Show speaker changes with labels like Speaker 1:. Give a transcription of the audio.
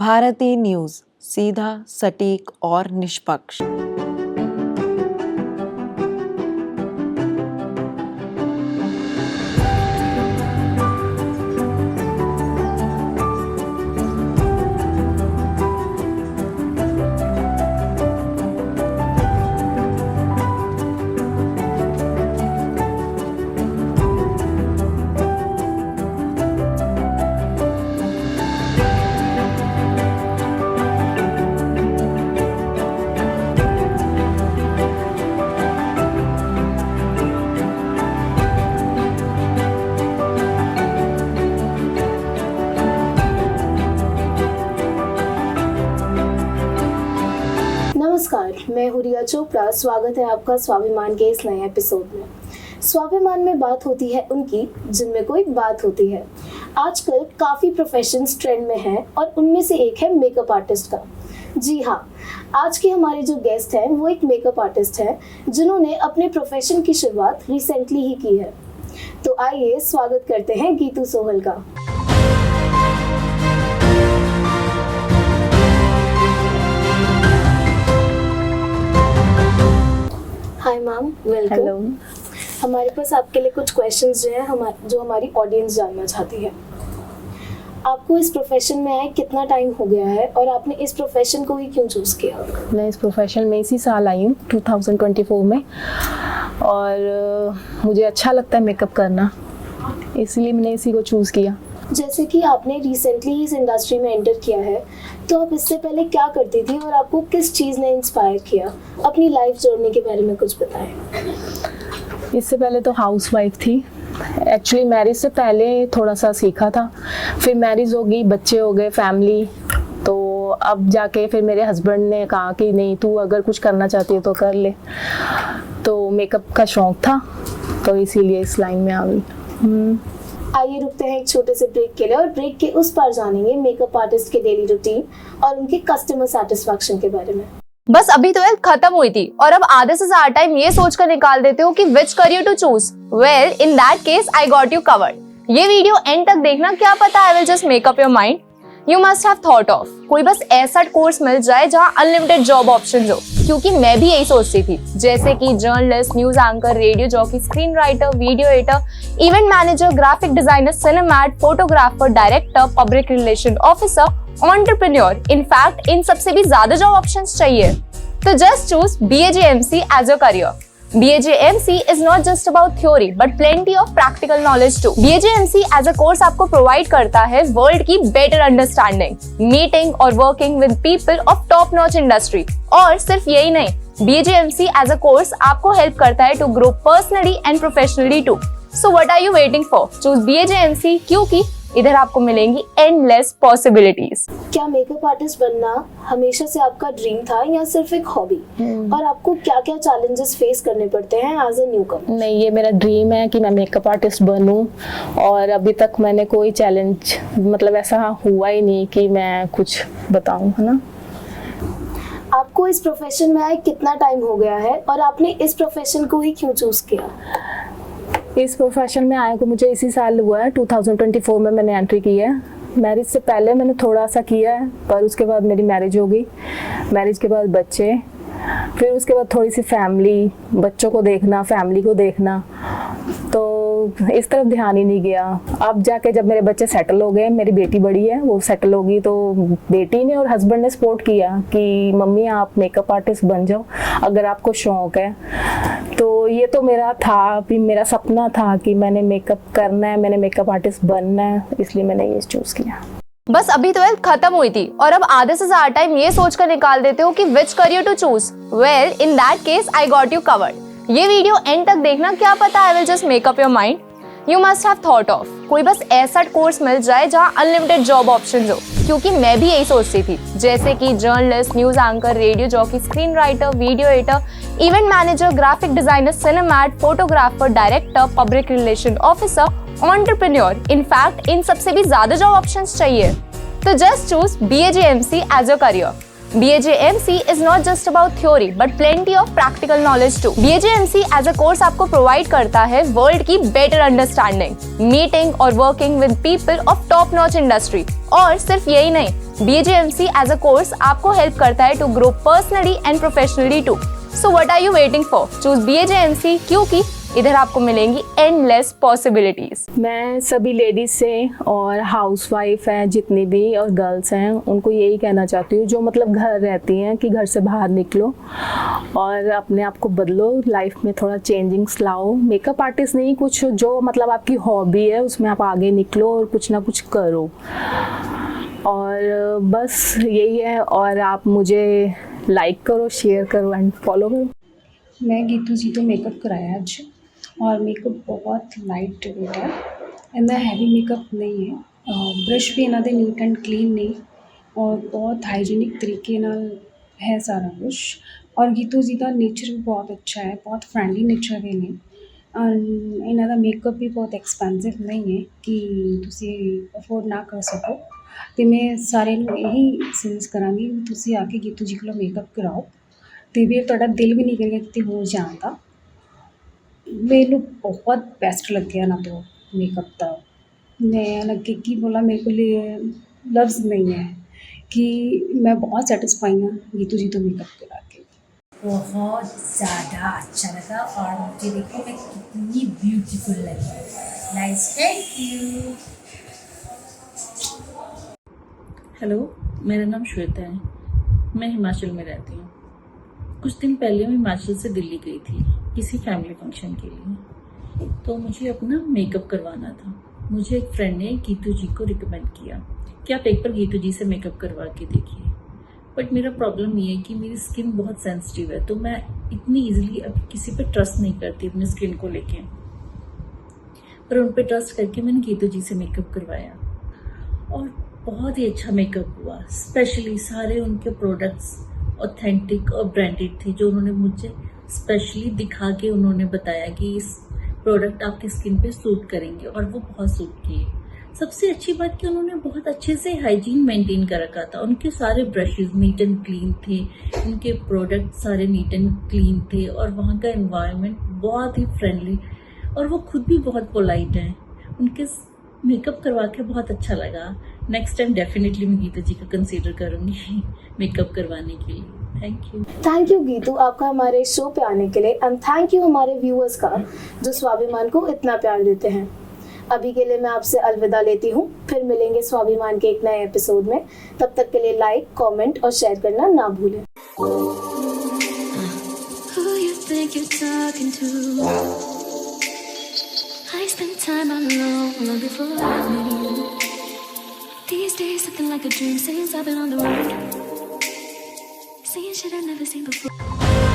Speaker 1: Bharti news, सीधा, सटीक और निष्पक्ष।
Speaker 2: नमस्कार, मैं हूँ रिया चोपड़ा। स्वागत है आपका स्वाभिमान के इस नए एपिसोड में। स्वाभिमान में बात होती है उनकी जिनमें कोई बात होती है। आजकल काफ़ी प्रोफेशंस ट्रेंड में हैं और उनमें से एक है मेकअप आर्टिस्ट का। जी हाँ, आज के हमारे जो गेस्ट हैं वो एक मेकअप आर्टिस्ट हैं जिन्होंने अपने प्रोफेशन की शुरुआत रिसेंटली ही की है। तो आइए स्वागत करते हैं गीतू सोहल का। Hi ma'am, welcome.
Speaker 3: हेलो।
Speaker 2: हमारे पास आपके लिए कुछ क्वेश्चंस जो हैं जो हमारी ऑडियंस जानना चाहती है। आपको इस प्रोफेशन में आए कितना टाइम हो गया है और आपने इस प्रोफेशन को ही क्यों चूज़ किया?
Speaker 3: मैं इस प्रोफेशन में इसी साल आई हूँ 2024 में, और मुझे अच्छा लगता है मेकअप करना, इसलिए मैंने इसी को चूज़ किया।
Speaker 2: जैसे कि आपने रिसेंटली इस इंडस्ट्री में एंटर किया है, तो आप इससे पहले क्या करती थी और आपको किस चीज़ ने इंस्पायर किया? अपनी लाइफ जर्नी के बारे में कुछ बताएं।
Speaker 3: इससे पहले तो हाउसवाइफ थी। एक्चुअली मैरिज से पहले थोड़ा सा सीखा था, फिर मैरिज हो गई, बच्चे हो गए, फैमिली, तो अब जाके फिर मेरे हस्बैंड ने कहा कि नहीं, तू अगर कुछ करना चाहती है तो कर ले। तो मेकअप का शौक़ था, तो इसीलिए इस लाइन में आ गई।
Speaker 2: आइए रुकते हैं एक छोटे से ब्रेक के लिए और ब्रेक के उस पार जानेंगे मेकअप आर्टिस्ट के डेली रूटीन और उनके कस्टमर सेटिस्फैक्शन के बारे में।
Speaker 4: बस अभी 12th खत्म हुई थी और अब आधे से ज्यादा टाइम ये सोचकर निकाल देते हो कि which career to choose. Well, in that case I got you covered. ये वीडियो एंड तक देखना, क्या पता I will just make up your mind. You must have thought of कोई बस ऐसा कोर्स मिल जाए जहां अनलिमिटेड जॉब ऑप्शन हो, क्योंकि मैं भी यही सोचती थी। जैसे कि journalist, news anchor, radio jockey, screen writer, video editor, event manager, graphic designer, सिनेमैट, photographer, director, public relation officer, entrepreneur. In fact इन सबसे भी ज्यादा जॉब ऑप्शंस चाहिए। तो just choose BAJMC as your career. BAJMC is not just about theory but plenty of practical knowledge too. BAJMC as a course आपको provide करता है world की better understanding, meeting और working with people of top notch industry। और सिर्फ यही नहीं, BAJMC as a course आपको help करता है to grow personally and professionally too. So what are you waiting for? Choose BAJMC क्योंकि इधर आपको मिलेंगी endless possibilities।
Speaker 2: क्या मेकअप आर्टिस्ट बनना हमेशा से आपका ड्रीम था या सिर्फ एक हॉबी? और आपको क्या-क्या चैलेंजेस फेस करने पड़ते हैं एज अ न्यूकमर?
Speaker 3: नहीं, ये मेरा ड्रीम है कि मैं मेकअप आर्टिस्ट बनूं, और अभी तक मैंने कोई चैलेंज मतलब ऐसा हुआ ही नहीं कि मैं कुछ बताऊं, है ना।
Speaker 2: आपको इस प्रोफेशन में आए कितना टाइम हो गया है और आपने इस प्रोफेशन को ही क्यों चूज किया?
Speaker 3: इस प्रोफेशन में आए को मुझे इसी साल हुआ है, 2024 में मैंने एंट्री की है। मैरिज से पहले मैंने थोड़ा सा किया है, पर उसके बाद मेरी मैरिज हो गई। मैरिज के बाद बच्चे, फिर उसके बाद थोड़ी सी फैमिली, बच्चों को देखना, फैमिली को देखना, तो इस तरफ ध्यान ही नहीं गया। अब जाके जब मेरे बच्चे सेटल हो गए, मेरी बेटी बड़ी है, वो सेटल होगी, तो बेटी ने और हस्बैंड ने सपोर्ट किया कि मम्मी आप मेकअप आर्टिस्ट बन जाओ अगर आपको शौक है। तो ये तो मेरा था, भी मेरा सपना था कि मैंने मेकअप करना है, मैंने मेकअप आर्टिस्ट बनना है, इसलिए मैंने ये चूज किया।
Speaker 4: बस अभी 12th खत्म हुई थी और अब आधे से ज्यादा टाइम ये सोचकर निकाल देते हो कि which career to choose. Well, in that case I got you covered. ये वीडियो एंड तक देखना, क्या पता I will just make up your mind. You must have thought of कोई बस ऐसा कोर्स मिल जाए जहां अनलिमिटेड जॉब ऑप्शन हो, क्योंकि मैं भी यही सोचती थी। जैसे कि journalist, news anchor, radio jockey, screen writer, video editor, event manager, graphic designer, सिनेमैट, photographer, director, public relation officer, entrepreneur. In fact इन सबसे भी ज्यादा जॉब ऑप्शंस चाहिए। तो just choose BAJMC as your career. BHMC is not just about theory but plenty of practical knowledge too. BHMC as a course आपको provide करता है world की better understanding, meeting और working with people of top notch industry. और सिर्फ यही नहीं, BHMC as a course आपको help करता है to grow personally and professionally too. So what are you waiting for? Choose BHMC क्योंकि इधर आपको मिलेंगी endless possibilities.
Speaker 3: मैं सभी लेडीज से और हाउसवाइफ हैं जितनी भी और गर्ल्स हैं उनको यही कहना चाहती हूँ जो मतलब घर रहती हैं कि घर से बाहर निकलो और अपने आप को बदलो, लाइफ में थोड़ा चेंजिंग्स लाओ। मेकअप आर्टिस्ट नहीं, कुछ जो मतलब आपकी हॉबी है उसमें आप आगे निकलो और कुछ ना कुछ करो। और बस यही है। और आप मुझे लाइक करो, शेयर करो एंड फॉलो करो।
Speaker 5: मैं गीतू जी तो मेकअप कराया आज और मेकअप बहुत लाइट वेट है, इन्ना हैवी मेकअप नहीं है। ब्रश भी इन्हों के नीट एंड क्लीन नहीं और बहुत हाइजीनिक तरीके नाल है सारा कुछ। और गीतू जी का नेचर भी बहुत अच्छा है, बहुत फ्रेंडली नेचर के ने। इन्हों का मेकअप भी बहुत एक्सपेंसिव नहीं है कि तुसी अफोर्ड ना कर सको। तो मैं सारे यही सजेस्ट करांगी कि तुसी आके गीतू जी को मेकअप कराओ तो फिर तुहाडा दिल भी नहीं करेगा कितने होर जान का। मैनू बहुत बेस्ट लग्या ना तो मेकअप का, मैं अगे की बोला, मेरे को लफ्ज़ नहीं है कि मैं बहुत सेटिस्फाई हाँ गीतू जी तो मेकअप करा के।
Speaker 6: बहुत ज़्यादा अच्छा लगा और मुझे देखो मैं कितनी ब्यूटीफुल लगी। Nice, thank you.
Speaker 7: हेलो, मेरा नाम श्वेता है, मैं हिमाचल में रहती हूँ। कुछ दिन पहले मैं हिमाचल से दिल्ली गई थी किसी फैमिली फंक्शन के लिए, तो मुझे अपना मेकअप करवाना था। मुझे एक फ्रेंड ने गीतू जी को रिकमेंड किया कि आप एक बार गीतू जी से मेकअप करवा के देखिए। बट मेरा प्रॉब्लम ये है कि मेरी स्किन बहुत सेंसिटिव है, तो मैं इतनी इजीली अब किसी पे ट्रस्ट नहीं करती अपनी स्किन को लेके। पर उन पे ट्रस्ट करके मैंने गीतू जी से मेकअप करवाया और बहुत ही अच्छा मेकअप हुआ। स्पेशली सारे उनके प्रोडक्ट्स ऑथेंटिक और ब्रांडेड थे, जो उन्होंने मुझे स्पेशली दिखा के उन्होंने बताया कि इस प्रोडक्ट आपके स्किन पे सूट करेंगे, और वो बहुत सूट किए। सबसे अच्छी बात कि उन्होंने बहुत अच्छे से हाइजीन मेंटेन कर रखा था। उनके सारे ब्रशेस नीट एंड क्लीन थे, उनके प्रोडक्ट सारे नीट एंड क्लीन थे, और वहाँ का एनवायरनमेंट बहुत ही फ्रेंडली, और वो खुद भी बहुत पोलाइट हैं। उनके मेकअप करवा के बहुत अच्छा लगा। नेक्स्ट टाइम डेफिनेटली मैं गीतू जी का कंसीडर करूँगी मेकअप करवाने के लिए।
Speaker 2: थैंक यू गीतू, आपका हमारे शो पे आने के लिए। एंड थैंक यू हमारे व्यूअर्स का जो स्वाभिमान को इतना प्यार देते हैं। अभी के लिए मैं आपसे अलविदा लेती हूँ, फिर मिलेंगे स्वाभिमान के एक नए एपिसोड में। तब तक के लिए लाइक, कमेंट और शेयर करना ना भूलें।
Speaker 8: I spent time alone long before I met you. These days something like a dream since I've been on the road, seeing shit I've never seen before.